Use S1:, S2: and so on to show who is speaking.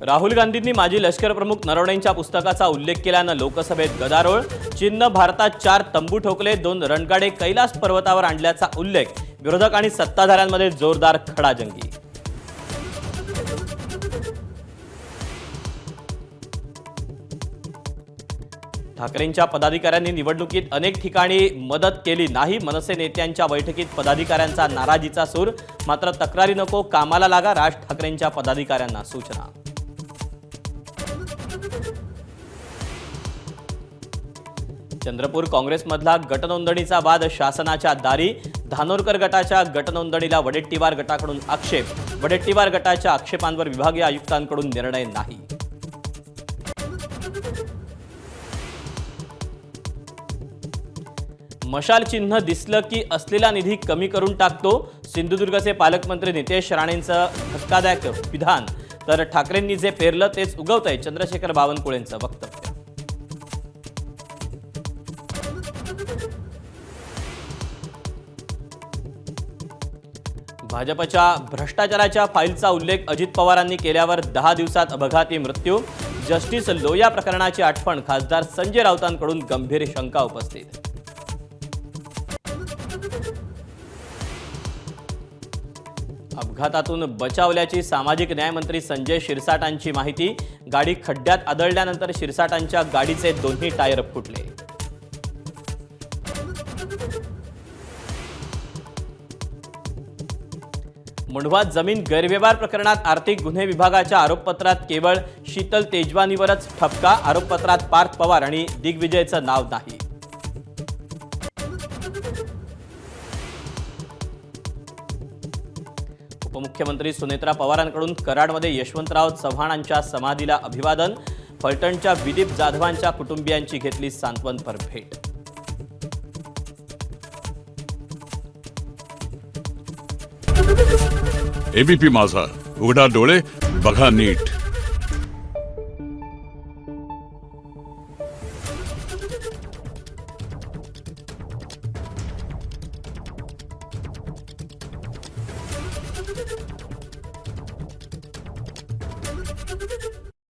S1: राहुल गांधींनी माजी लष्कर प्रमुख नरवणेंच्या पुस्तकाचा उल्लेख केल्यानं लोकसभेत गदारोळ। चीननं भारतात 4 तंबू ठोकले, 2 रणगाडे कैलास पर्वतावर आणल्याचा उल्लेख। विरोधक आणि सत्ताधाऱ्यांमध्ये जोरदार खडाजंगी। ठाकरेंच्या पदाधिकाऱ्यांनी निवडणुकीत अनेक ठिकाणी मदत केली नाही। मनसे नेत्यांच्या बैठकीत पदाधिकाऱ्यांचा नाराजीचा सूर। मात्र तक्रारी नको, कामाला लागा, राज ठाकरेंच्या पदाधिकाऱ्यांना सूचना। चंद्रपूर काँग्रेसमधला गटनोंदणीचा वाद शासनाच्या दारी। धानोरकर गटाच्या गटनोंदणीला वडेट्टीवार गटाकडून आक्षेप। वडेट्टीवार गटाच्या आक्षेपांवर विभागीय आयुक्तांकडून निर्णय नाही। मशाल चिन्ह दिसलं की असलेला निधी कमी करून टाकतो। सिंधुदुर्गचे पालकमंत्री नितेश राणेंचं धक्कादायक विधान। तर ठाकरेंनी जे पेरलं तेच उगवतंय, चंद्रशेखर बावनकुळेंचं वक्तव्य। भाजपच्या भ्रष्टाचाराच्या फाईलचा उल्लेख अजित पवारांनी केल्यावर 10 दिवसात अपघाती मृत्यू। जस्टिस लोया प्रकरणाची आठवण, खासदार संजय राऊतांकडून गंभीर शंका उपस्थित। अपघातातून बचावल्याची सामाजिक न्याय मंत्री संजय शिरसाटांची माहिती। गाडी खड्ड्यात आदळल्यानंतर शिरसाटांच्या गाडीचे दोन्ही टायर फुटले। मुंढवा जमीन गैरव्यवहार प्रकरणात आर्थिक गुन्हे विभागाच्या आरोपपत्रात केवळ शीतल तेजवानीवरच ठपका। आरोपपत्रात पार्थ पवार आणि दिग्विजयचं नाव नाही। उपमुख्यमंत्री सुनेत्रा पवारांकडून कराडमध्ये यशवंतराव चव्हाणांच्या समाधीला अभिवादन। फलटणच्या विदीप जाधवांच्या कुटुंबियांची घेतली सांत्वनपर भेट।
S2: एबीपी माझा, उघडा डोळे बघा नीट।